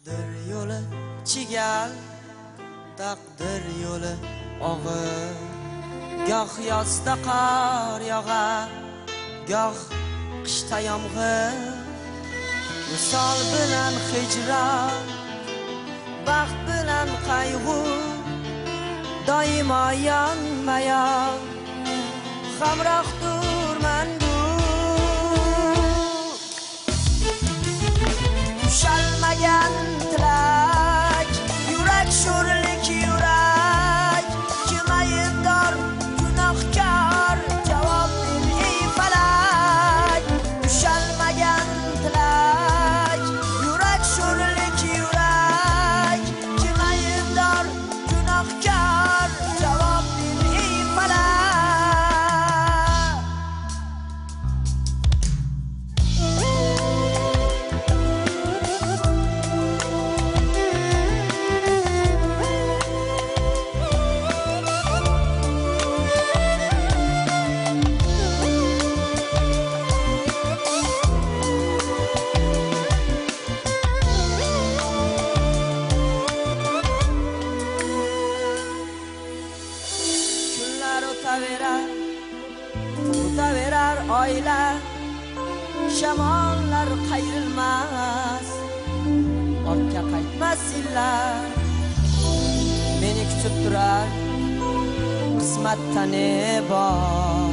Taqdir yo'li chigal, taqdir yo'li og'ir. Goh yozda qor yog'ar, goh qishda yomg'ir. Misol bilan hijron, baxt bilan qayg'u, doimo yonma-yon hamrohdur mangu. Ushalmagan tilak, yurak sho'rlik yurak, kim aybdor, gunohkor, javob ber ey falak. Ushalmagan tilak, yurak sho'rlik yurak, kim aybdor, gunohkor, javob ber ey falak. O'taverar oila, shamollar qayrilmas, ortga qaytmas yillar. Meni kutib turar qismatda ne bor,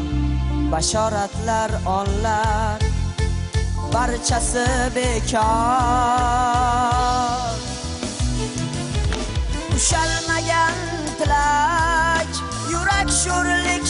bashoratlar onlar, barchasi bekor. Ushalmagan tilak, yurak sho'rlik